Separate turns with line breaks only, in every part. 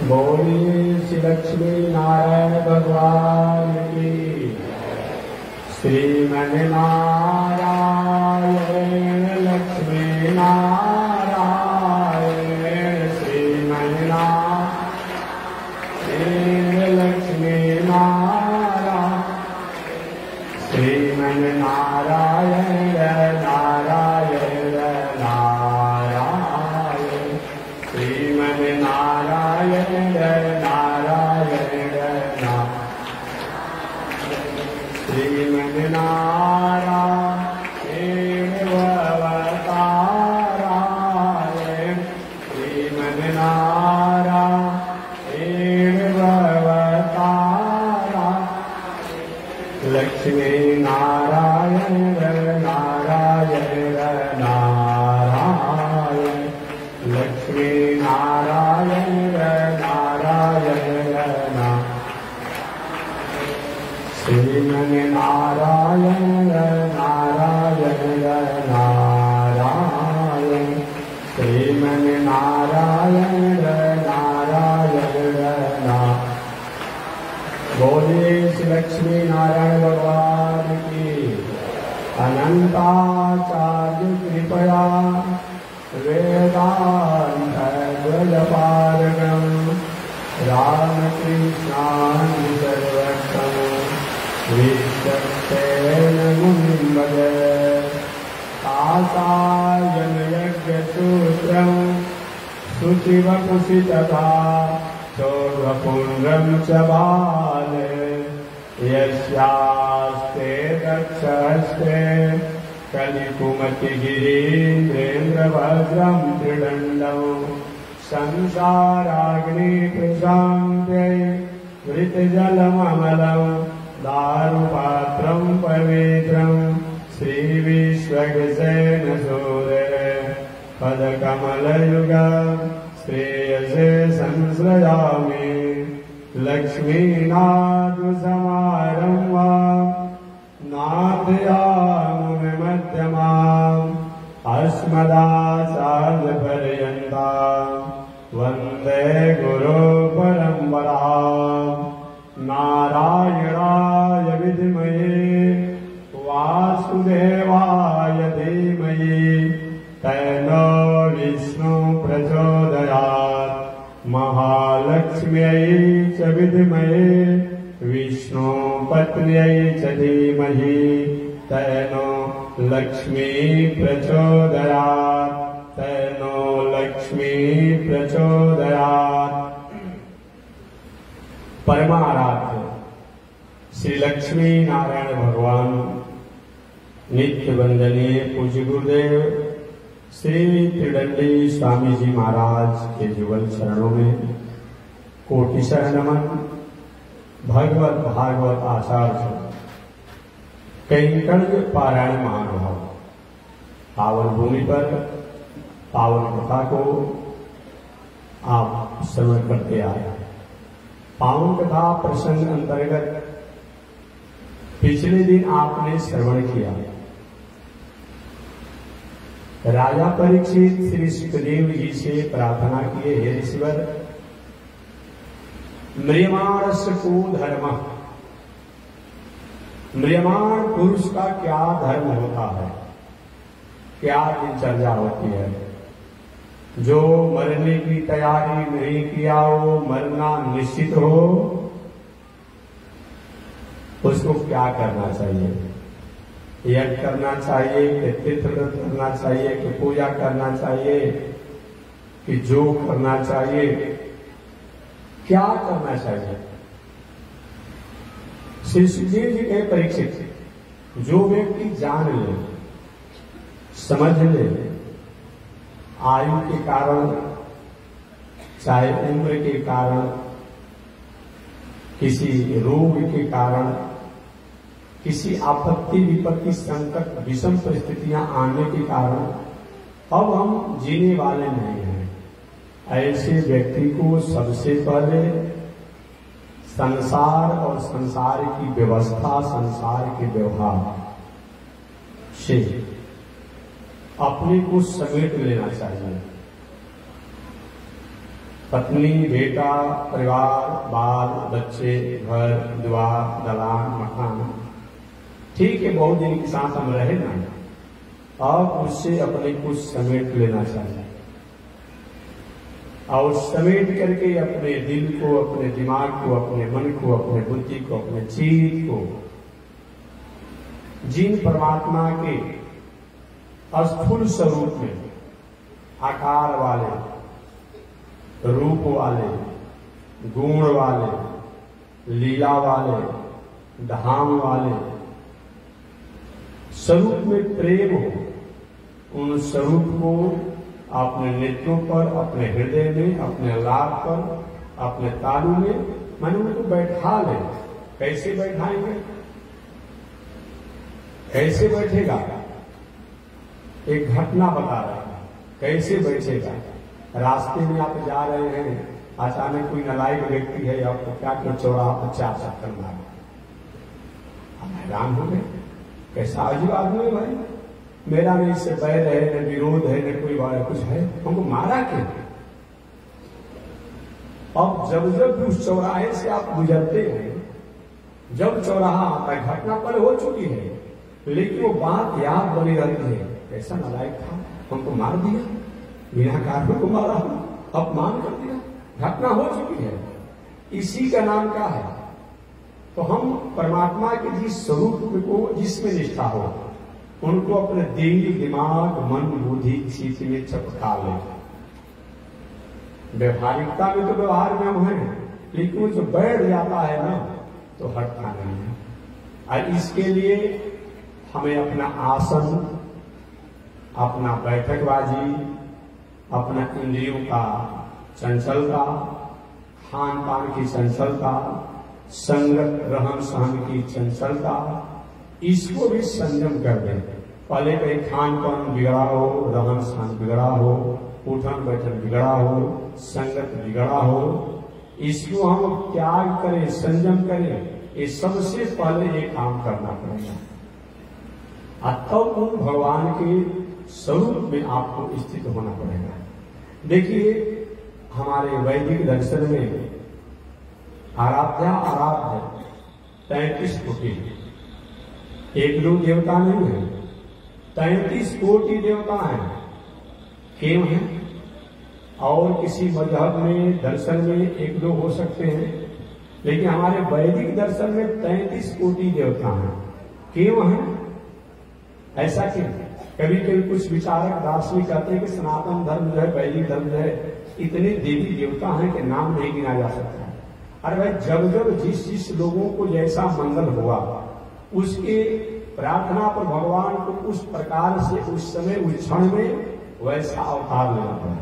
बोलिए श्री लक्ष्मी नारायण भगवान की। श्रीमन्नारायण लक्ष्मी नारायण श्रीमन्नारायण लक्ष्मी नारायण श्रीमन्नारायण नारायण नारायण श्रीमन्नारायण नारायण श्रीमन्नारायण भवतारायण श्रीमन्नारायण भवतारायण लक्ष्मी नारायण नारायण नारायण लक्ष्मी नारायण नारायण श्रीमन्नारायण नारायण नारायण श्रीमन्नारायण नारायण बोलिए श्री लक्ष्मी नारायण भगवान की। अनंताचार्य कृपया वेदांत द्वयपारगम रामकृष्णानि सर्वक्षम विश्वक्सेन मुनिं भजे। कासायन यज्ञसूत्रं शुचिवपुषि तथा चौरपुण्ड्रं च बाले यस्यास्ते दक्षहस्ते कलिकुमतिगिरीन्द्रेन्द्रभद्रं त्रिदण्डं संसाराग्निप्रशान्त्यै वृतजलममलं दारुपात्रं पवित्रं श्रीविश्वक्सेनसूरे पदकमलयुगं श्रेयसे संश्रयामि। लक्ष्मीनाथसमारम्भां नाथयामुनिमध्यमाम् अस्मदाचार्यपर्यन्तां वन्दे गुरुपरम्पराम्। नारायणाय विद्महे वासुदेवाय धीमहि तन्नो विष्णुः प्रचोदयात्। महालक्ष्म्यै च विद्महे विष्णुपत्न्यै च धीमहि तन्नो लक्ष्मी प्रचोदयात् तन्नो लक्ष्मी प्रचोदयात्। परमाराध्य श्री लक्ष्मी नारायण भगवान नित्य वंदनीय पूज्य गुरुदेव श्री त्रिदंडी स्वामी जी महाराज के जुगल चरणों में कोटि नमन। भगवत भागवत आचार्य कैंकर्य पारायण महानुभाव पावन भूमि पर पावन कथा को आप श्रवण करते आए। पावन कथा प्रसंग अंतर्गत पिछले दिन आपने श्रवण किया। राजा परीक्षित श्री सुखदेव जी से प्रार्थना किए, हे ईश्वर म्रियमाणस्य को धर्म, म्रियमाण पुरुष का क्या धर्म होता है, क्या दिनचर्या होती है। जो मरने की तैयारी नहीं किया हो, मरना निश्चित हो, उसको क्या करना चाहिए। यज्ञ करना चाहिए कि तीर्थव्रत करना चाहिए कि पूजा करना चाहिए कि जो करना चाहिए, क्या करना चाहिए। श्री सुखदेव जी के परीक्षित, जो व्यक्ति जान ले, समझ ले, आयु के कारण चाहे उम्र के कारण, किसी रोग के कारण, किसी आपत्ति विपत्ति संकट विषम परिस्थितियां आने के कारण अब हम जीने वाले नहीं हैं, ऐसे व्यक्ति को सबसे पहले संसार और संसार की व्यवस्था, संसार के व्यवहार से अपने को समेट लेना चाहिए। पत्नी, बेटा, परिवार, बाल बच्चे, घर द्वार, दलान, मकान, ठीक है, बहुत दिन के साथ हम रहे ना, अब उससे अपने कुछ समेट लेना चाहिए और समेट करके अपने दिल को, अपने दिमाग को, अपने मन को, अपने बुद्धि को, अपने चित्त को जिन परमात्मा के स्थूल स्वरूप में, आकार वाले, रूप वाले, गुण वाले, लीला वाले, धाम वाले स्वरूप में प्रेम हो, उन स्वरूप को अपने नेत्रों पर, अपने हृदय में, अपने लाभ पर, अपने तालू में मन उनको बैठा ले। कैसे बैठाएंगे? कैसे बैठेगा? एक घटना बता रहा है कैसे बैठेगा। रास्ते में आप जा रहे हैं, अचानक कोई नालायक व्यक्ति है, आपको क्या क्या चौराहा पर 4 चक्कर मारे, आप हैरान हो गए, कैसा अजीब आदमी है भाई, मेरा नहीं इससे बैर है, न विरोध है, न कोई बड़ा कुछ है, हमको मारा क्यों? अब जब जब उस चौराहे से आप गुजरते हैं, जब चौराहा आता है, घटना पर हो चुकी है, लेकिन वो बात याद बनी रहती है, कैसा नालायक था, हमको मार दिया, बिना कारण को मारा, अपमान कर दिया, घटना हो चुकी है। इसी का नाम क्या है? तो हम परमात्मा के जिस स्वरूप को, जिसमें निष्ठा हो, उनको अपने दिल, दिमाग, मन, बुद्धि, चित्त में चपका ले। व्यवहारिकता में तो व्यवहार में हम हैं, लेकिन वो जो बैठ जाता है ना, तो हटता नहीं है। और इसके लिए हमें अपना आसन, अपना बैठकबाजी, अपना इंद्रियों का चंचलता, खान पान की चंचलता, संगत रहन सहन की चंचलता, इसको भी संयम कर दें। पहले कहीं खान पान बिगड़ा हो, रहन सहन बिगड़ा हो, उठन बैठन बिगड़ा हो, संगत बिगड़ा हो, इसको हम त्याग करें, संयम करें। ये सबसे पहले ये काम करना पड़ेगा। तब उन भगवान के स्वरूप में आपको स्थित होना पड़ेगा। देखिए, हमारे वैदिक दर्शन में आराध्या 33 कोटि, एक दो देवता नहीं है, 33 कोटि देवता हैं। क्यों है? और किसी मजहब में, दर्शन में एक दो हो सकते हैं, लेकिन हमारे वैदिक दर्शन में 33 कोटि देवता हैं। क्यों है? ऐसा क्यों? कभी कभी कुछ विचारक दार्शनिक कहते हैं कि सनातन धर्म जो है, वैदिक धर्म जो है, इतने देवी देवता हैं कि नाम नहीं गिना जा सकता। अरे भाई, जब जब जिस लोगों को जैसा मंगल हुआ, उसके प्रार्थना पर भगवान को उस प्रकार से, उस समय, उस क्षण में वैसा अवतार लेना पड़ा।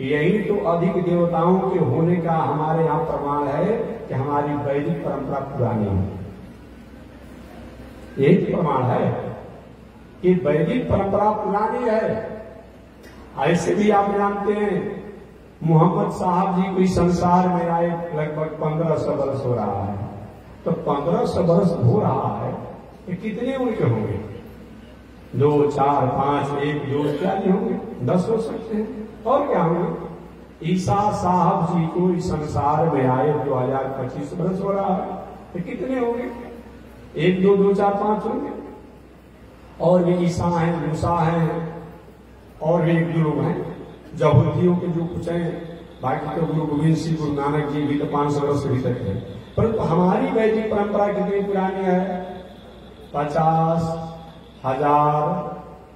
यही तो अधिक देवताओं के होने का हमारे यहाँ प्रमाण है कि हमारी वैदिक परंपरा पुरानी है। यही प्रमाण है कि वैदिक परंपरा पुरानी है। ऐसे भी आप जानते हैं, मोहम्मद साहब जी कोई संसार में आए लगभग 1500 वर्ष हो रहा है, तो 1500 वर्ष हो रहा है, ये कितने उनके होंगे? 2, 4, 5, 1, 2 क्या नहीं होंगे? 10 हो सकते हैं, और क्या होंगे? ईसा साहब जी को इस संसार में आए 2025 वर्ष हो रहा है, तो कितने होंगे? 1, 2, 2, 4, 5 होंगे। और भी ईसा हैं, मूसा हैं, और भी एक दो लोग हैं यहूदियों के जो कुछ हैं, बाकी तो गुरु गोविंद सिंह, गुरु नानक जी भी तो 500 वर्ष के भीतर है। परंतु हमारी वैदिक परंपरा कितनी पुरानी है? 50,000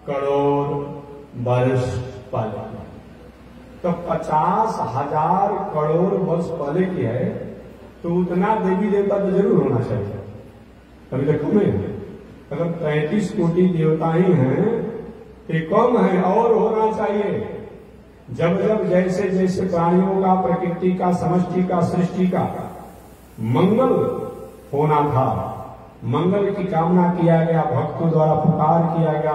करोड़ वर्ष पहले। तो 50,000 करोड़ वर्ष पहले की है, तो उतना देवी देवता तो जरूर होना चाहिए। अभी तक कम है। अगर 33 कोटि देवता ही हैं, तो कम है, और होना चाहिए। जब जब जैसे जैसे प्राणियों का, प्रकृति का, समष्टि का, सृष्टि का मंगल होना था, मंगल की कामना किया गया, भक्तों द्वारा पुकार किया गया,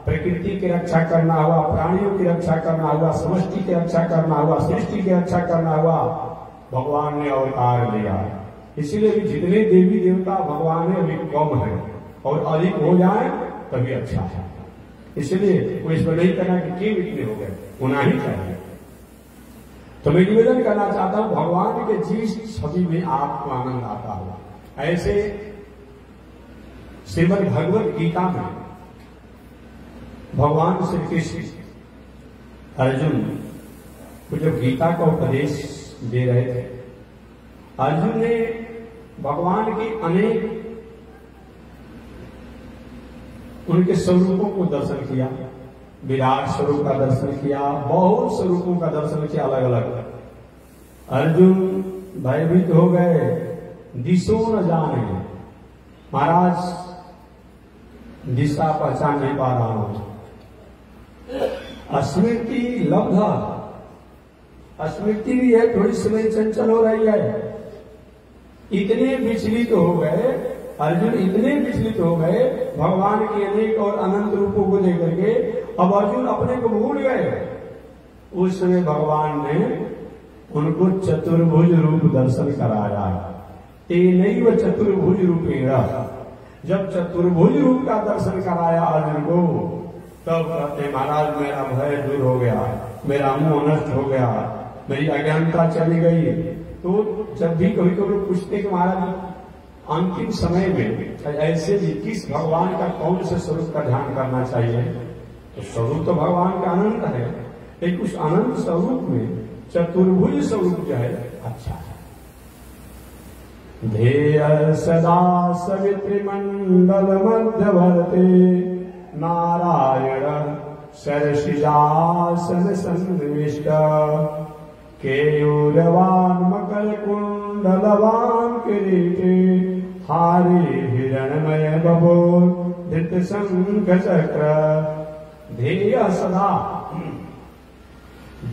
प्रकृति की रक्षा करना हुआ, प्राणियों की रक्षा करना हुआ, समष्टि की रक्षा करना हुआ, सृष्टि की रक्षा करना हुआ, भगवान ने अवतार लिया। इसीलिए भी जितने देवी देवता भगवान है अभी कम है, और अधिक हो जाए तभी अच्छा है। इसलिए वो इसमें नहीं करना कि क्यों इतने हो गए, होना ही चाहिए। तो मैं निवेदन करना चाहता हूं भगवान के जिस छवि में आपको आनंद आता हो, ऐसे श्रीमद् भगवत गीता में भगवान श्री कृष्ण अर्जुन को जब गीता का उपदेश दे रहे थे, अर्जुन ने भगवान के अनेक उनके स्वरूपों को दर्शन किया, विराट स्वरूप का दर्शन किया, बहुत स्वरूपों का दर्शन किया अलग अलग। अर्जुन भयभीत हो गए, दिशो न जाने, महाराज दिशा पहचान नहीं पा रहा हूं, स्मृति लब्धा, स्मृति भी है थोड़ी समय चंचल हो रही है। इतने विचलित हो गए अर्जुन, इतने विचलित हो गए भगवान के अनेक और अनंत रूपों को लेकर के, अब अर्जुन अपने को भूल गए। उस समय भगवान ने उनको चतुर्भुज रूप दर्शन कराया। तेनैव चतुर्भुज रूपेण, जब चतुर्भुज रूप का दर्शन कराया अर्जुन को, तब कहते महाराज मेरा भय दूर हो गया, मेरा मोह नष्ट हो गया, मेरी अज्ञानता चली गई। तो जब भी कभी कभी पूछते कि महाराज अंतिम समय में ऐसे भी किस भगवान का कौन से स्वरूप का ध्यान करना चाहिए, तो स्वरूप तो भगवान का अनंत है, लेकिन उस अनंत स्वरूप में चतुर्भुज स्वरूप जो है अच्छा है। ध्येय सदा सवितृमंडल मध्यवर्ते नारायण सरसिजासन सन्निविष्ट केयूरवान मकर कुंडलवान किरीटे हारे हिरणमय बबोर धृत शंख चक्र। ध्येय सदा,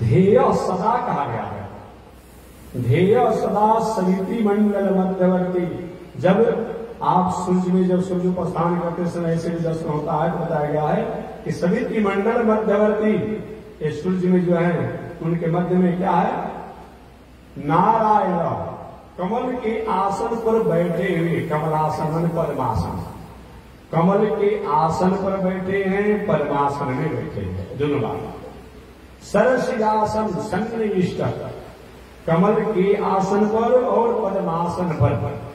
ध्येय सदा कहा गया है। ध्येय सदा सवितृ मंडल मध्यवर्ती, जब आप सूर्य में जब सूर्य उपस्थान करते समय ऐसे भी दर्शन होता है, बताया गया है कि सवितृ मंडल मध्यवर्ती, ये सूर्य में जो है उनके मध्य में क्या है, नारायण कमल के आसन पर बैठे हुए, कमलासन पद्मासन, कमल के आसन पर बैठे हैं, पद्मासन में बैठे हैं, दोनों बात। सरसिजासन सन्निविष्ट, कमल के आसन पर और पद्मासन पर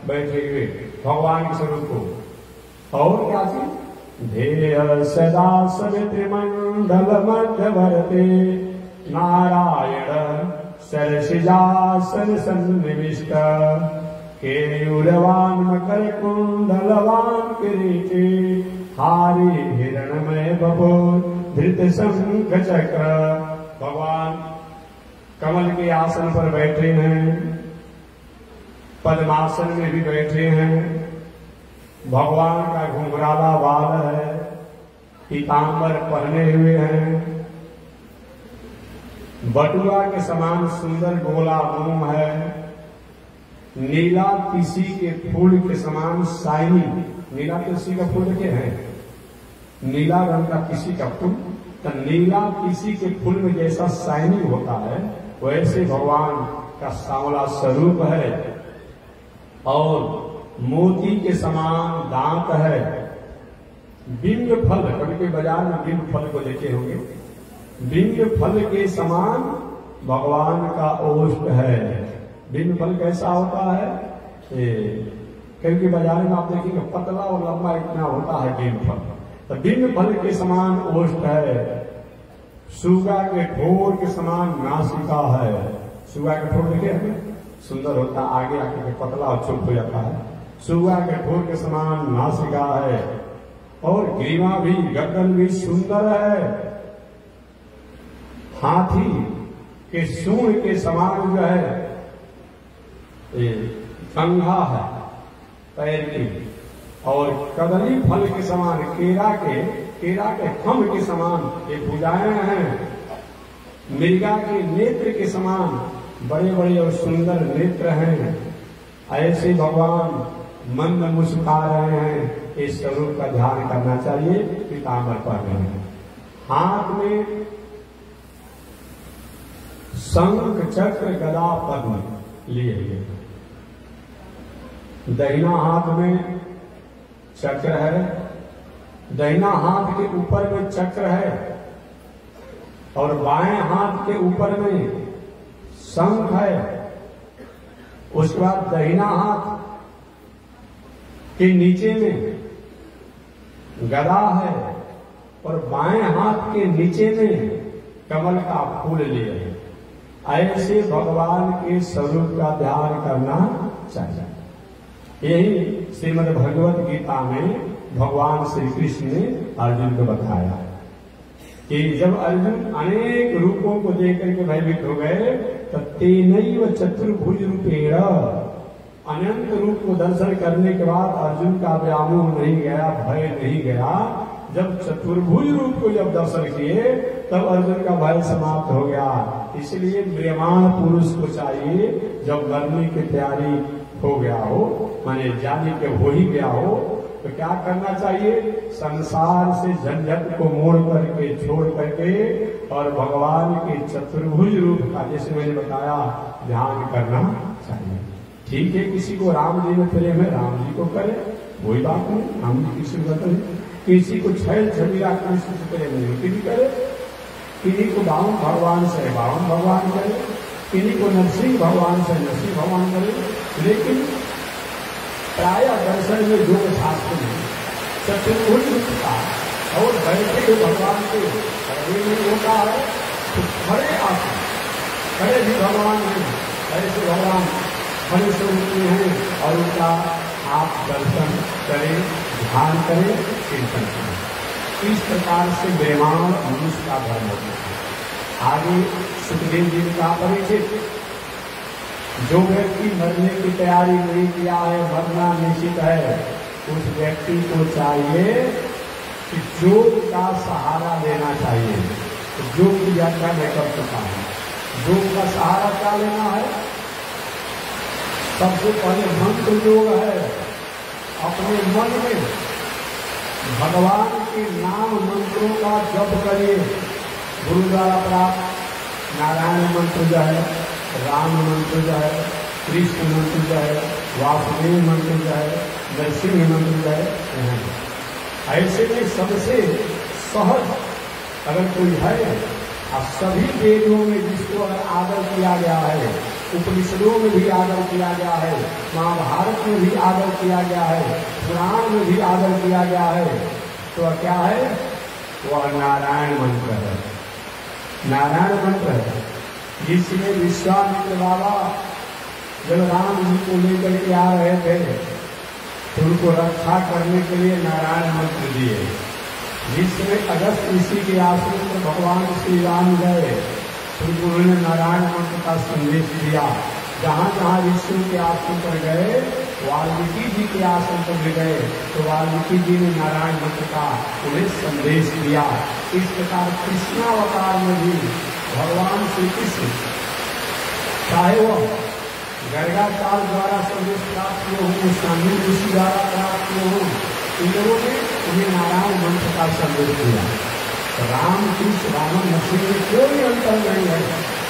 बैठे हुए भगवान के स्वरूप को। और क्या चीज, ध्येय सदा सवितृमंडल मध्यवर्ते नारायण सरसिजासन सन्निविष्ट केयूरवान मकर कुंडलवान किरीटे हारी हिरणमय बबोर धृत शंख चक्र। भगवान कमल के आसन पर बैठे हैं, पद्मासन में भी बैठे हैं, भगवान का घुंघराला बाल है, पीतांबर पहने हुए हैं, बटुआ के समान सुंदर गोला मुंह है, नीला तीसी के फूल के समान शाइनिंग, नीला तीसी का फूल क्या है, नीला रंग का तीसी का फूल, तो नीला तीसी के फूल में जैसा शाइनिंग होता है वैसे भगवान का सांवला स्वरूप है, और मोती के समान दांत है, बिंब फल, कभी के बाजार में बिंब फल को देखे होंगे, बिंब फल के समान भगवान का ओष्ठ है। बिंब फल कैसा होता है, कभी के बाजार में आप देखेंगे पतला और लंबा इतना होता है बिंब फल, तो बिंब फल के समान ओष्ठ है। सुगा के ठोर के समान नासिका है, सुगा के ठोर देखे हमें सुंदर होता, आगे आके पतला और चुप हो जाता है, सुगा के ठोर के समान नासिका है, और ग्रीवा भी, गर्दन भी सुंदर है। हाथी के सूंड के समान जो है कंघा है पैर की, और कदली फल के समान, केरा के थम के समान ये भुजाएं हैं। मृगा के नेत्र के समान बड़े बड़े और सुंदर नेत्र हैं। ऐसे भगवान मंद मुस्कुरा रहे हैं, इस स्वरूप का ध्यान करना चाहिए। पीतांबर पहन रहे हैं, हाथ में शंख चक्र गदा पद्म लिए हुए, दाहिना हाथ में चक्र है, दाहिना हाथ के ऊपर में चक्र है, और बाएं हाथ के ऊपर में शंख है, उसके बाद दाहिना हाथ के नीचे में गदा है और बाएं हाथ के नीचे में कमल का फूल लिए है। ऐसे भगवान के स्वरूप का ध्यान करना चाहिए। यही श्रीमद् भगवत गीता में भगवान श्री कृष्ण ने अर्जुन को बताया कि जब अर्जुन अनेक रूपों को देख करके भयभीत हो गए तो तेनैव चतुर्भुज रूपेण, अनंत रूप को दर्शन करने के बाद अर्जुन का व्यामोह नहीं गया, भय नहीं गया। जब चतुर्भुज रूप को जब दर्शन किए तब अर्जुन का भय समाप्त हो गया। इसलिए विद्यमान पुरुष को चाहिए जब मरने की तैयारी हो गया हो, माने जाने के हो ही गया हो, तो क्या करना चाहिए? संसार से झंझट को मोड़ करके छोड़ करके और भगवान के चतुर्भुज रूप का, जैसे मैंने बताया, ध्यान करना चाहिए। ठीक है, किसी को राम जी में प्रेम है, राम जी को करे, कोई बात नहीं, राम जी किसी को करे। किसी को छैल छबीला कृष्ण से प्रेम नहीं, किसी करे, किसी को बावन भगवान से बावन भगवान करे, किसी को नरसिंह भगवान से नरसिंह भगवान करे। लेकिन प्राय दर्शन में योग शास्त्र में चतुर्भुज रूप का और बैठे हुए भगवान के खड़े में होता है, तो खड़े आते खड़े भी भगवान हैं, ऐसे भगवान खड़े स्वरूप में हैं और उनका आप दर्शन करें, ध्यान करें, चिंतन करें। इस प्रकार से विद्यमान मनुष्य का धर्म होता है। आगे सुखदेव जी का परिचित, जो व्यक्ति मरने की तैयारी नहीं किया है, मरना निश्चित है, उस व्यक्ति को चाहिए कि योग का सहारा लेना चाहिए। योग की व्याख्या मैं कर चुका हूं। योग का सहारा क्या लेना है? सबसे पहले मंत्र योग है। अपने मन में भगवान के नाम मंत्रों का जप करिए। गुरु द्वारा प्राप्त नारायण मंत्र जो है, राम मंत्र जो है, कृष्ण मंत्र जो है, वासुदेव मंत्र जो है, नरसिंह मंत्र जो है, ऐसे में सबसे सहज अगर कोई है, और सभी वेदों में जिसको अगर आदर किया गया है, उपनिषदों में भी आदर किया गया है, महाभारत में भी आदर किया गया है, पुराण में भी आदर किया गया है, तो क्या है? वह नारायण मंत्र है। नारायण मंत्र है जिसमें विश्वामित्र बाबा जब राम जी को लेकर के आ रहे थे तो उनको रक्षा करने के लिए नारायण मंत्र दिए। जिसमें अगस्त ऋषि के आश्रम में भगवान श्री राम गए तो उन्होंने नारायण मंत्र का संदेश दिया। जहाँ जहाँ ऋषियों के आश्रम पर गए, वाल्मीकि जी के आश्रम पर भी गए तो वाल्मीकि जी ने नारायण मंत्र का उन्हें संदेश दिया। इस प्रकार कृष्णावतार में भी भगवान श्री कृष्ण चाहे वह गर्गाचार्य द्वारा संदेश प्राप्त हो, स्वामी ऋषि द्वारा प्राप्त हो, इन लोगों ने उन्हें नारायण मंत्र का संदेश दिया। राम कृष्ण रावण नरसिंह में कोई अंतर नहीं है,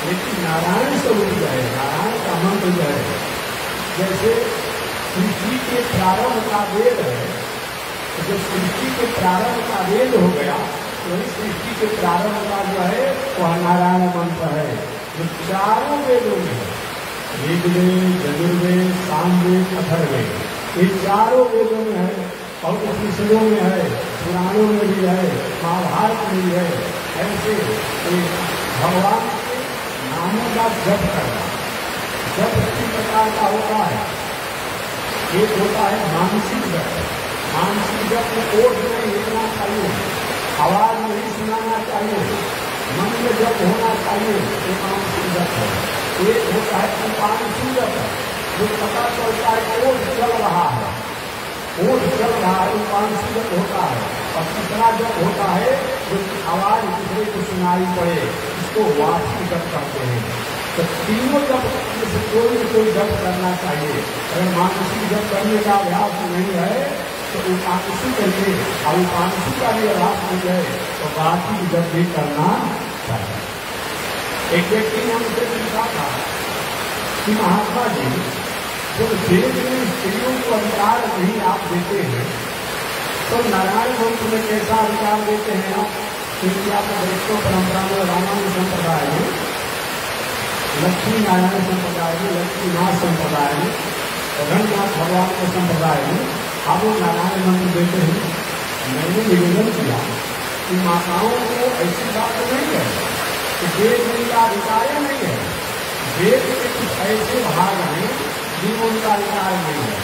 लेकिन नारायण स्वरूप जो है, नारायण का मंत्र जो है, जैसे सृष्टि के प्रारंभ का वेद है, तो जब सृष्टि के प्रारंभ का वेद हो गया तो वही सृष्टि के प्रारंभ का जो है वह नारायण मंत्र है, जो चारों वेदों में, ऋग्वेद, यजुर्वेद, सामवेद, अथर्ववेद, ये चारों वेदों में है और उपनिषदों में है, पुराणों में भी है, महाभारत में भी है। ऐसे भगवान के नामों का जप करना, जप किसी प्रकार का होता है। एक होता है मानसिक जप। मानसिक जप में ओठ नहीं हिलना चाहिए, आवाज नहीं सुनाना चाहिए, मन में जप होना चाहिए, ये मानसिक जप है। एक होता है उपांशु जप, जो पता चलता है ओठ चल रहा है, ओठ चल रहा है, उपांशु जप होता है। और तीसरा जप होता है जो आवाज दूसरे को सुनाई पड़े, इसको वाचिक जप कहते हैं। तो तीनों जप से कोई न कोई जप करना चाहिए। अगर मानसिक जप करने का अभ्यास नहीं है तो उपांशु करके, और उपांशु का भी अभ्यास नहीं है तो वाचिक जप भी करना चाहिए। एक व्यक्ति ने हमसे पूछा था कि महात्मा जी, जब देश में स्त्रियों को अधिकार नहीं आप देते हैं तो नारायण मंत्र में कैसा अधिकार देते हैं आप? क्योंकि आप वैष्णव परंपरा में, रामायण संप्रदाय में लक्ष्मी नारायण संप्रदाय में, लक्ष्मीनाथ संप्रदाय में, रंगनाथ भगवान के संप्रदाय में आप वो नारायण मंत्र देते हैं। मैंने निवेदन किया कि माताओं को ऐसी बात नहीं है कि वेद उनका अधिकार नहीं है। वेद के कुछ ऐसे भाग हैं जिन उनका अधिकार नहीं है।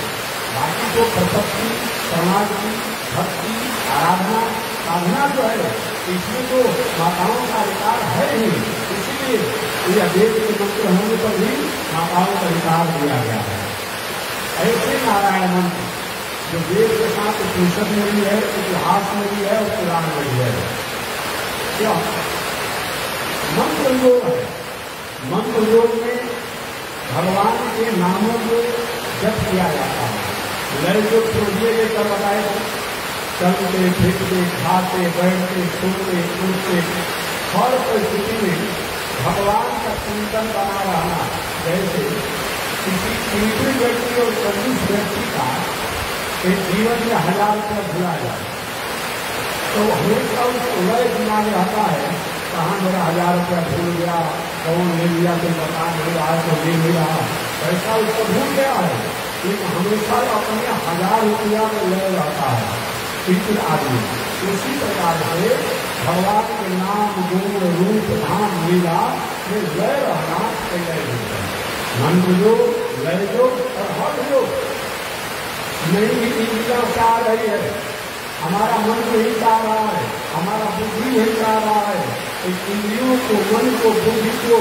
बाकी जो प्रपत्ति, समाधि, भक्ति, आराधना, साधना जो है इसमें तो माताओं का अधिकार है ही। इसलिए ये वेद के मंत्र होने पर भी माताओं का अधिकार दिया गया है। ऐसे नारायण मंत्र जो वेद के साथ उपनिषद में भी है, इतिहास में भी है और पुराण में भी है। क्या मंत्र योग है? मंत्र योग में भगवान के नामों को जप किया जाता है। लय जो पूर्वीय लेकर बताए, चलते फिरते, खाते, बैठते, सोते, उठते, हर परिस्थिति में भगवान का चिंतन बना रहना। जैसे किसी तीसरे व्यक्ति और चौबीस व्यक्ति का एक जीवन में 1000 रुपया भुला जाए तो हमेशा उसको लय दिमाग रहता है, कहाँ मेरा 1000 रुपया भूल गया, कौन ले लिया, कोई बता नहीं रहा तो ले लिया, पैसा उसको भूल गया है। लेकिन हमेशा अपने 1000 रुपया में लय रहता है किसी आदमी। उसी प्रकार से भगवान के नाम, गुण, रूप, धाम, लीला में लय रहना लय होता है। मंत्र योग, लय योग और हठ योग। नहीं इंद्रियां चाह रही है, हमारा मन यही चाह रहा है, हमारा बुद्धि यही चाह रहा है, इस इंद्रियों को, मन को, बुद्धि को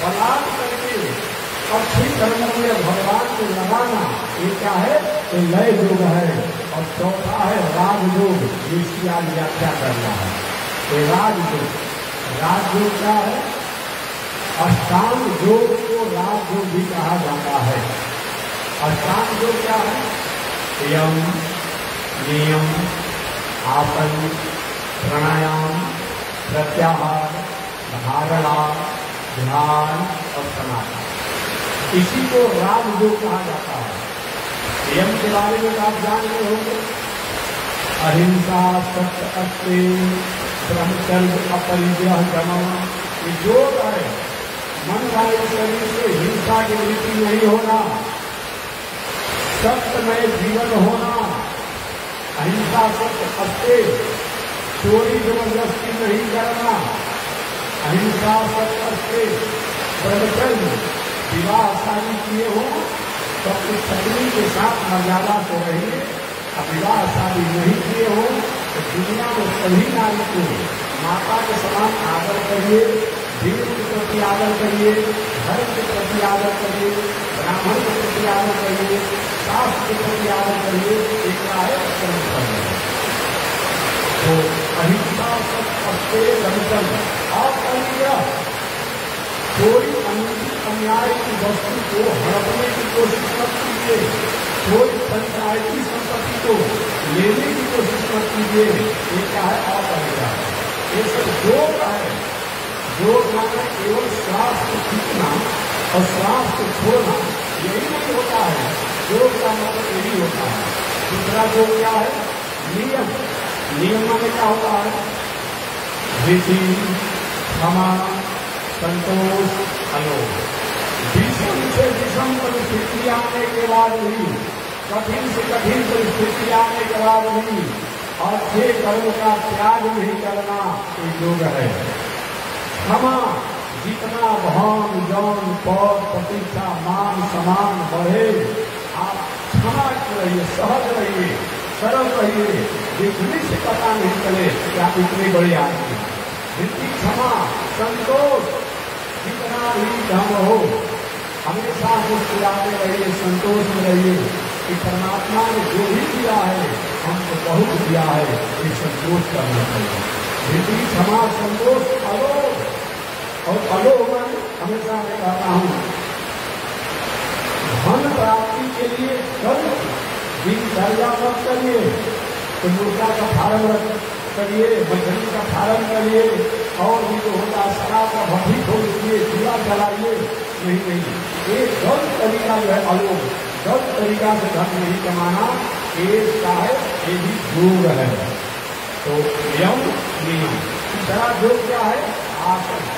बलात् करके अच्छी कर्म में भगवान को लगाना, ये क्या है? ये लय योग है। और चौथा है राज योग, जिसकी आज व्याख्या करना है। ये राजयोग, राजयोग क्या है? अष्टांग योग को राजयोग भी कहा जाता है। अष्टांग योग क्या है? यम, नियम, आसन, प्राणायाम, प्रत्याहार, धारणा, ध्यान और समाधि। इसी को राजयोग कहा जाता है। यम के बारे में आप जान रहे होंगे, अहिंसा, सत्य, अस्तेय, ब्रह्मचर्य, अपरिग्रह, दमन। ये योग है। मन वाले शरीर से हिंसा की वृत्ति नहीं होना, सत्यमय जीवन होना, अहिंसा, सत्य, अस्तेय, चोरी जबरदस्ती नहीं करना, अहिंसा, सत्य, अस्तेय, ब्रह्मचर्य, विवाह शादी किए हो तो अपनी पत्नी के साथ मर्यादा से रहिए। अब विवाह शादी नहीं किए हो तो दुनिया में सभी नारी को माता के समान आदर करिए, दीन के प्रति आदर करिए, धर्म के प्रति आदर करिए, ब्राह्मण के प्रति आदर करिए, शास्त्र के प्रति आदर करिए। एक है कर्म करना। तो अहिंसा, सत्य, अस्तेय, ब्रह्मचर्य और परिग्रह। कोई अन्याय की वस्तु को हड़पने की कोशिश मत कीजिए, कोई पंचायती संपत्ति को लेने की कोशिश मत कीजिए। ये क्या है? अपरिग्रह। ये सब योग है। योग माने केवल श्वास को खींचना और श्वास को छोड़ना, यही नहीं होता है। योग का मतलब यही होता है। दूसरा योग क्या है? नियम। नियम में क्या होता है? धृति, क्षमा, संतोष, अलोक। विषम से विषम परिस्थिति आने के बाद भी, कठिन से कठिन परिस्थिति आने के बाद भी अच्छे कर्म का त्याग नहीं करना, ये योग है। क्षमा, जितना भान, जौन, पद, प्रतीक्षा, मान, सम्मान बढ़े, आप क्षमा रहिए, सहज रहिए, सरल रहिए। देखने से पता नहीं चले कि आप इतने बड़े आदमी हैं। धृति, क्षमा, संतोष, जितना भी धन हो हमेशा मुस्कुराते रहिए, संतोष में रहिए कि परमात्मा ने जो भी दिया है हमको बहुत दिया है, ये संतोष करना चाहिए। धृति, क्षमा, संतोष, अलोक। और अलोक में हमेशा मैं कहता हूँ, धन प्राप्ति के लिए कर्म दिनचर्या मत करिए। तो मुर्गा का फार्म करिए, मछली का फार्म करिए, और भी जो होता है शराब का भट्टी खोल दिए, चूल्हा जलाइए। नहीं, ये गलत तरीका जो है अलोक, गलत तरीका से धन नहीं कमाना, ये क्या है? ये भी योग है। तो यम, नियम। तीसरा योग क्या है? आसन।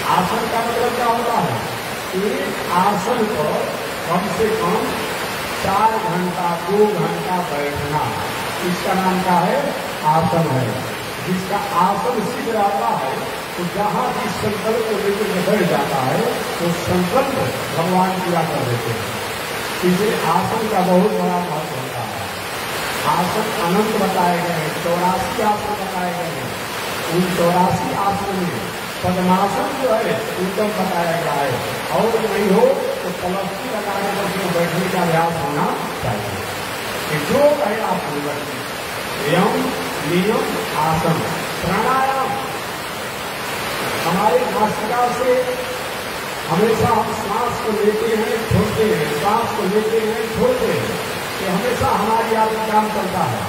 आसन का मतलब क्या होता है? एक आसन पर कम से कम 4 घंटा 2 घंटा बैठना, इसका नाम क्या है? आसन है। जिसका आसन सिद्ध रहता है तो जहाँ भी संकल्प को लेकर बैठ जाता है तो संकल्प भगवान पूरा कर देते हैं। इसलिए आसन का बहुत बड़ा महत्व होता है। आसन अनंत बताए गए हैं, 84 आसन बताए गए हैं। उन 84 आसन में पद्मासन जो है उत्तम बताया गया है, और नहीं हो तो पलस्ती लगाने पर उसमें बैठने का अभ्यास होना चाहिए। कि जो कहे आप यम नियम आसन प्राणायाम, हमारे नासिका से हमेशा हम सांस को लेते हैं छोड़ते हैं, सांस को लेते हैं छोड़ते हैं, ये हमेशा हमारी आदत काम करता है।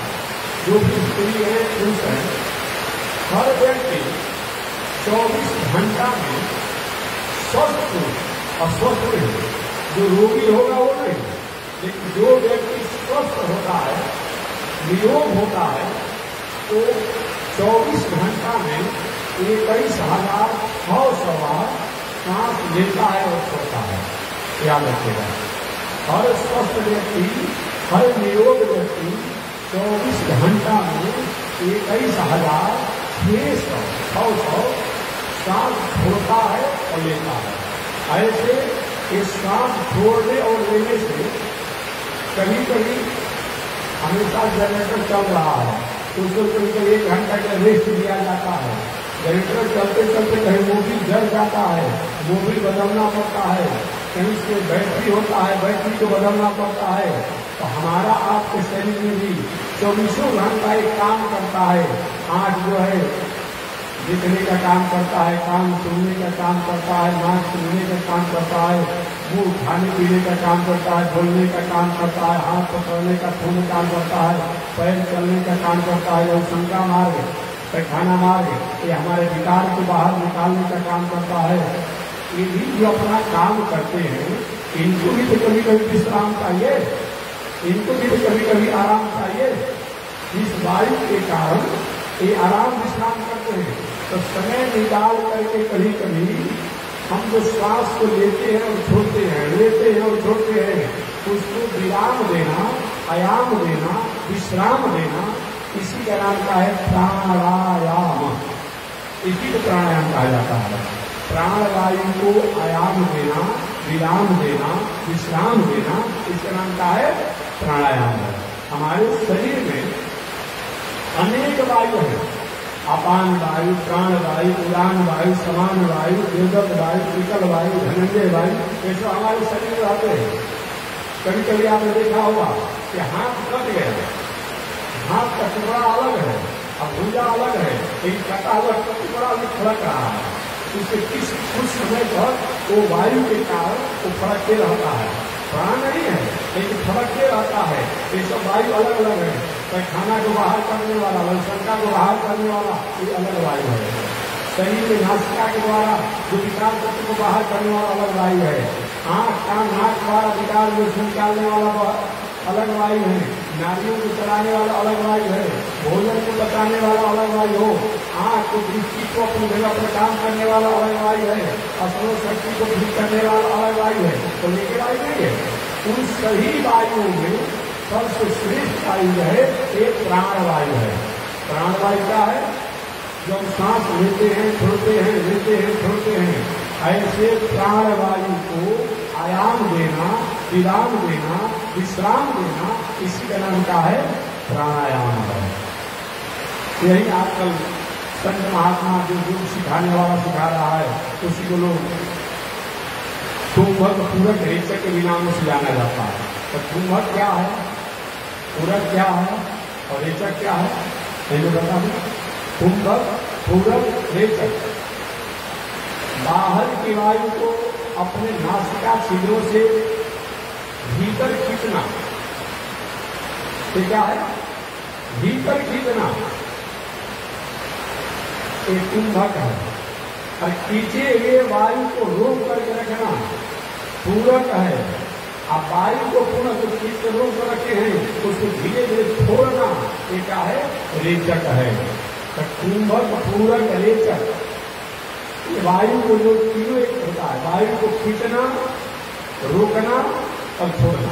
जो भी स्त्री है पुरुष है, हर व्यक्ति 24 घंटा में स्वस्थ अस्वस्थ नहीं, जो रोगी होगा वो नहीं, लेकिन जो व्यक्ति स्वस्थ होता है, निरोग होता है, तो 24 घंटा में 21,600 बार सांस लेता है और छोड़ता है। याद रखिएगा, हर स्वस्थ व्यक्ति, हर निरोग व्यक्ति 24 घंटा में 21,600 सांस छोड़ता है और लेता है। ऐसे इस सांस छोड़ने और लेने से कभी कभी हमेशा जनरेटर चल रहा है तो उसको कभी 1 घंटा का रेस्ट दिया जाता है। जनरेटर चलते चलते कहीं मोबिल जल जाता है, मोबिल बदलना पड़ता है, कहीं से बैटरी होता है, बैटरी को बदलना पड़ता है। तो हमारा आपके शरीर में भी 24 घंटा एक काम करता है। आँख जो है दिखने का काम करता है, कान सुनने का काम करता है, नाक सुनने का काम करता है, मुंह खाने पीने का काम करता है, बोलने का काम करता है, हाथ पकड़ने का पूर्ण काम करता है, पैर चलने का काम करता है, और शंका मार्ग पैखाना मार्ग ये हमारे विकार को बाहर निकालने का काम करता है। ये भी जो अपना काम करते हैं, इनको भी तो कभी कभी विश्राम चाहिए, इनको भी तो कभी कभी आराम चाहिए। इस वायु के कारण ये आराम विश्राम करते हैं। तो समय निकाल करके कभी कभी हम जो श्वास को लेते हैं और छोड़ते हैं, लेते हैं और छोड़ते हैं, उसको विराम देना, आयाम देना, विश्राम देना, इसी का नाम का है प्राणायाम। इसी को प्राणायाम कहा जाता है। प्राणवायु को आयाम देना, विराम देना, विश्राम देना, इसका नाम का है प्राणायाम। हमारे शरीर में अनेक वायु है, अपान वायु, प्राण वायु, उड़ान वायु, समान वायु, निर्गत वायु, विकल वायु, धनंजय वायु, ये सब हमारे शरीर में रहते हैं। कभी कभी आपने देखा होगा कि हाथ कट गया, हाथ का टुकड़ा अलग है, अब भुजा अलग है, लेकिन कटा हुआ टुकड़ा भी फड़क रहा है। उससे कुछ समय तक वो वायु के कारण वो फड़कते रहता है। प्राण नहीं है लेकिन फड़कते रहता है। ये सब वायु अलग अलग है। पैखाना को बाहर करने वाला, वंशंका को बाहर करने वाला, ये अलग वायु है। शरीर में नासिका के द्वारा जो विकार तत्व को बाहर करने वाला अलग वायु है। आँख कान नाक द्वारा विकार में निकालने वाला अलग वायु है। नारियों को चलाने वाला अलग वायु है। भोजन को बचाने वाला अलग वायु हो। आँख को दृष्टि को अपनी जगह पर काम करने वाला अलग वायु है। असरो शक्ति को ठीक करने वाला अलग वायु है। तो लेके वायु नहीं है। उन सभी वायुओं में सबसे श्रेष्ठ वायु है एक प्राणवायु है। प्राणवायु क्या है? जब सांस लेते हैं छोड़ते हैं, लेते हैं छोड़ते हैं, ऐसे प्राणवायु को आयाम देना, विराम देना, विश्राम देना, इसी का नाम क्या है? प्राणायाम है। यही आजकल संत महात्मा जो योग सिखाने वाला सिखा रहा है, उसी को लोग कुंभक पूरक रेचक के नाम से जाना जाता है। तो कुंभक क्या है, पूरक क्या है और रेचक क्या है, मैंने बता दूं। कुंभक पूरक रेचक बाहर की वायु को अपने नासिका छिद्रों से भीतर खींचना, तो क्या है? भीतर खींचना एक कुंभक है। और खींचे हुए वायु को रोक करके रखना पूरक है। आप वायु को पुनः जो खींच कर रोक कर रखे हैं उसको धीरे धीरे छोड़ना, ये क्या है? रेचक है। तो कुंभक पूरक रेचक वायु को जो तीनों एक होता है, वायु को खींचना, रोकना और छोड़ना।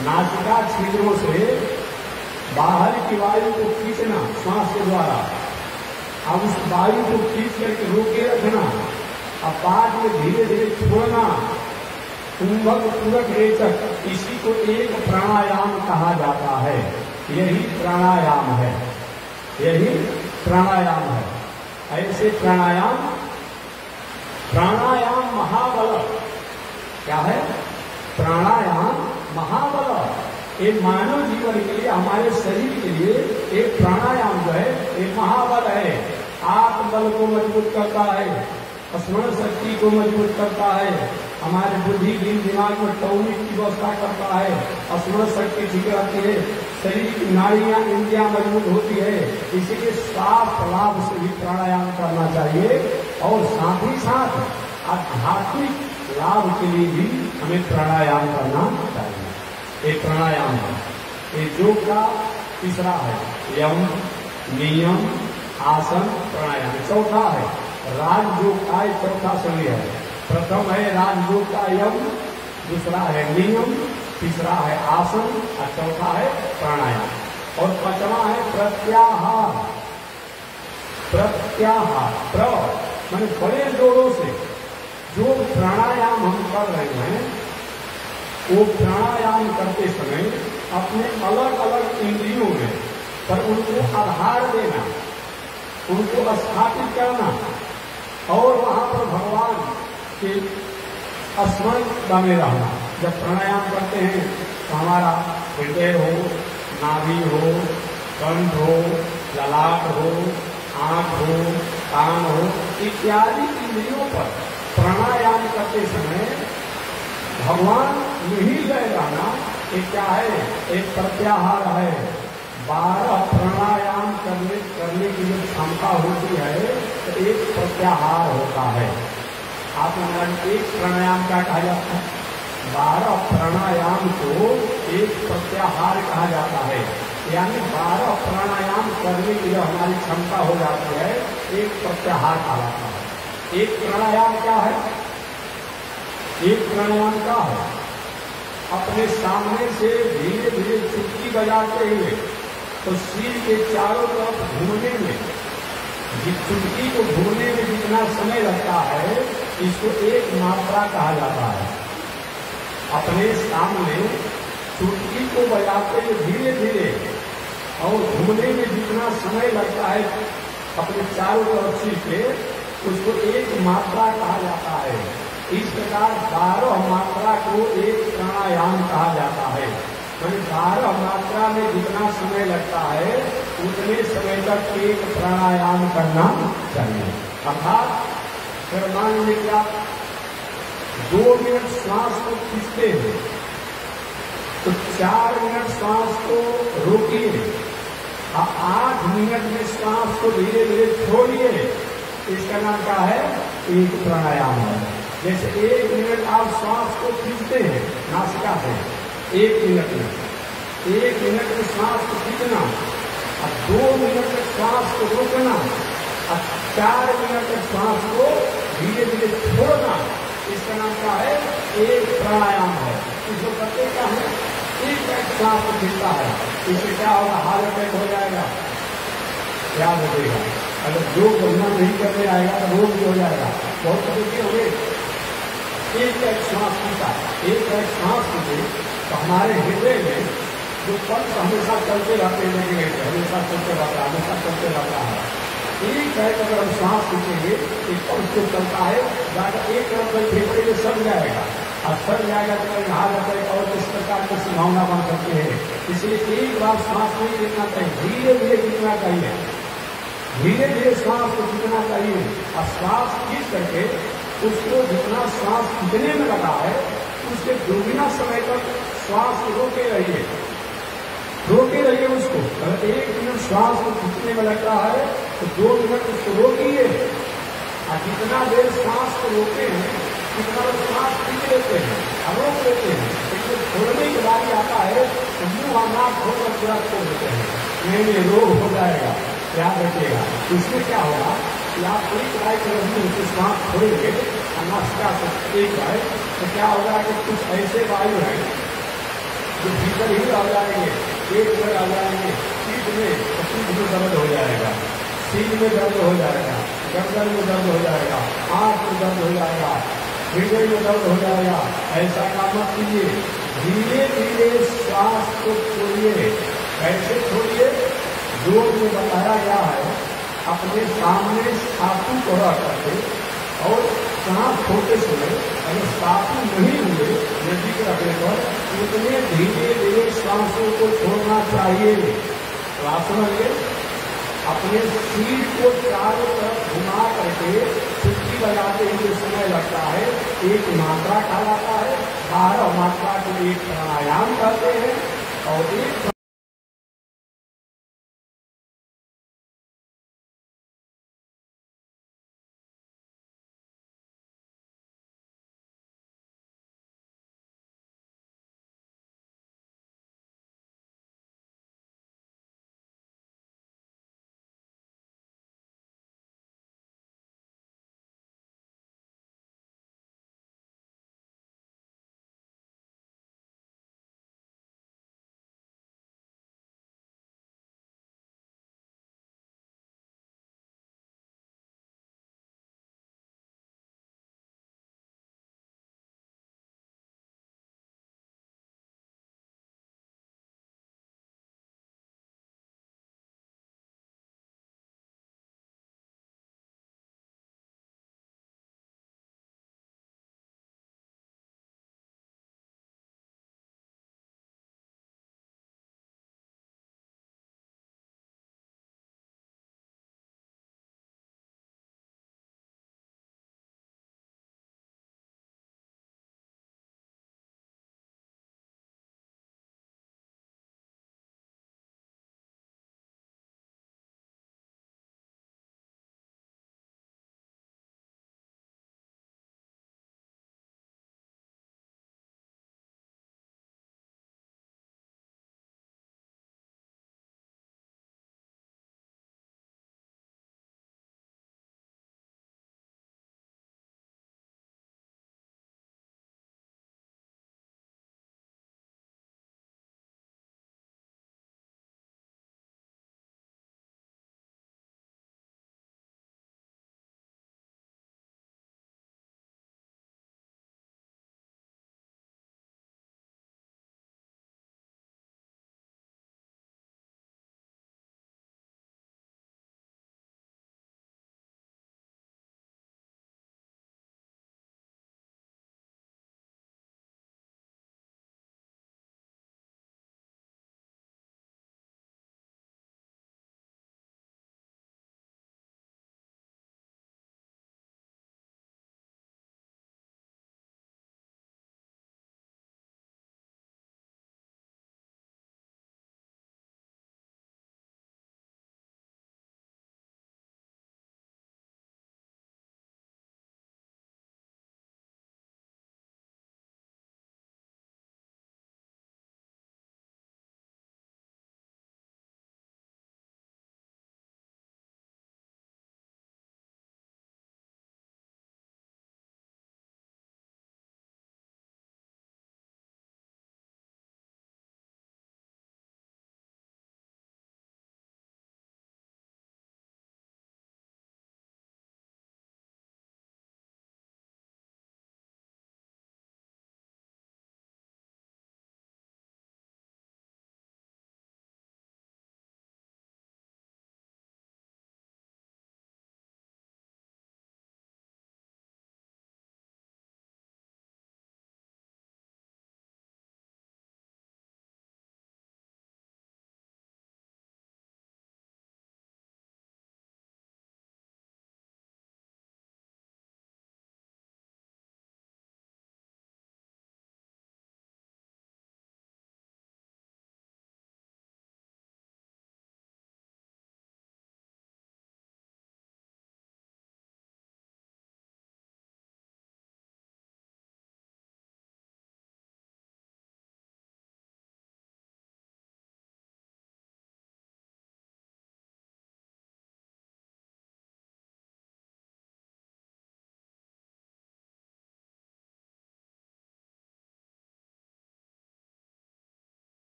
नासिका छिद्रों से बाहर की वायु को खींचना श्वास के द्वारा, अब उस वायु को खींच करके रोके रखना, अब बाद में धीरे धीरे छोड़ना। कुंभक पूरक रेचक, इसी को एक प्राणायाम कहा जाता है। यही प्राणायाम है, यही प्राणायाम है। ऐसे प्राणायाम महाबल, क्या है? प्राणायाम महाबल। एक मानव जीवन के लिए, हमारे शरीर के लिए एक प्राणायाम जो है एक महाबल है। आत्मबल को मजबूत करता है, स्मरण शक्ति को मजबूत करता है, हमारे बुद्धि दिमाग में टोनिक की व्यवस्था करता है, स्मरण शक्ति ठीक रहती है, शरीर की नाड़ियां इंद्रियां मजबूत होती है। इसीलिए स्वास्थ्य लाभ से भी प्राणायाम करना चाहिए और साथ ही साथ आध्यात्मिक लाभ के लिए भी हमें प्राणायाम करना चाहिए। एक प्राणायाम है, ये योग का तीसरा है यम, नियम, आसन, प्राणायाम। चौथा है राजयोग का, चौथा श्रेणी है। प्रथम है राजयोग का यम, दूसरा है नियम, तीसरा है आसन और चौथा है प्राणायाम। और पांचवा है प्रत्याहार। प्रत्याहार माने बड़े जोरों से जो प्राणायाम हम कर रहे हैं, वो प्राणायाम करते समय अपने अलग अलग इंद्रियों में पर उनको आधार देना, उनको स्थापित करना और वहां पर भगवान के स्मरण बने रहना। जब प्राणायाम करते हैं तो हमारा हृदय हो, नाभि हो, कंठ हो, ललाट हो, आंख हो, कान हो, इत्यादि इंद्रियों पर प्राणायाम करते समय भगवान नहीं गए रहना। एक क्या है? एक प्रत्याहार है। 12 प्राणायाम करने की जो क्षमता होती है तो एक प्रत्याहार होता है। आप एक प्राणायाम क्या कहा जाता है? 12 प्राणायाम को एक प्रत्याहार कहा जाता है। यानी 12 प्राणायाम करने की जो हमारी क्षमता हो जाती है, एक प्रत्याहार कहलाता है। एक प्राणायाम क्या है? एक प्राणायाम क्या है? अपने सामने से धीरे धीरे चुटकी बजाते हुए तो सिर के चारों तरफ घूमने में, चुटकी को घूमने में जितना समय लगता है, इसको एक मात्रा कहा जाता है। अपने सामने चुटकी को बजाते हुए धीरे धीरे और घूमने में जितना समय लगता है अपने चारों तरफ सिर के, उसको एक मात्रा कहा जाता है। इस प्रकार 12 मात्रा को एक प्राणायाम कहा जाता है। यानी 12 मात्रा में जितना समय लगता है उतने समय तक एक प्राणायाम करना चाहिए। अर्थात फिर मान लीजिए आप 2 मिनट श्वास को खींचते हैं तो 4 मिनट श्वास को रोकिए, 8 मिनट में श्वास को धीरे धीरे छोड़िए। इसका नाम क्या है? एक प्राणायाम है। जैसे 1 मिनट आप श्वास को खींचते हैं नासिका से, 1 मिनट में, 1 मिनट में श्वास को खींचना और 2 मिनट में श्वास को रोकना और 4 मिनट में श्वास को धीरे धीरे छोड़ना। इसका नाम क्या है? एक प्राणायाम है। इसको करते क्या है? एक श्वास को खींचता है, इससे क्या होगा? हार्ट अटैक हो जाएगा, याद रखिएगा। अगर योग बढ़िया नहीं करने आएगा तो रोग भी हो जाएगा, बहुत तकलीफें होंगे। एक श्वास खींचा, एक श्वास खींचे तो हमारे हृदय में जो पल्स हमेशा चलते रहते हैं, हमेशा चलते रहता है, हमेशा चलते रहता है। एक है अगर हम श्वास खींचेंगे एक पल्स जो चलता है जाकर एक तरफ में फेफड़े में सड़ जाएगा और सड़ जाएगा तो हार्ट अटैक और किस प्रकार की संभावना बन सकती है। इसलिए एक बार श्वास नहीं लेना चाहिए, धीरे धीरे खींचना चाहिए, धीरे धीरे श्वास को खींचना चाहिए। और श्वास खींच करके उसको जितना श्वास खींचने में लगा है उसके दोगुना समय तक श्वास को रोके रहिए, रोके रहिए उसको। अगर 1 मिनट श्वास को खींचने में लगता है तो 2 मिनट उसको रोकिए और जितना देर श्वास को रोके हैं कितना श्वास खींच लेते हैं और रोक लेते हैं। लेकिन छोड़ने के बाद आता है तो मुंह और नाक खोलकर पूरा छोड़ देते हैं, नहीं रोग हो जाएगा, याद रखिएगा। इसमें क्या होगा? या पूरी कढ़ाई से रखनी उसके सांस छोड़ेंगे नाश्ता एक है तो क्या होगा कि कुछ ऐसे वायु हैं जो भीतर ही आ जाएंगे, पेट में आ जाएंगे, पीठ में दर्द हो जाएगा, सीन में दर्द हो जाएगा, गर्दन में दर्द हो जाएगा, आंख में दर्द हो जाएगा, हृदय में दर्द हो जाएगा। ऐसा काम मत कीजिए, धीरे धीरे श्वास को छोड़िए। कैसे छोड़िए? योग में बताया गया है, अपने सामने सातु को रख करके और सांस छोड़ते समय अगर सातु नहीं हुए नजदीक रखने पर उतने धीरे धीरे सांसों को छोड़ना चाहिए। रास्ते अपने सिर को चारों तरफ घुमा करके छुट्टी लगाते हुए समय लगता है, एक मात्रा कहलाता है, 12 मात्रा को एक प्राणायाम करते हैं और एक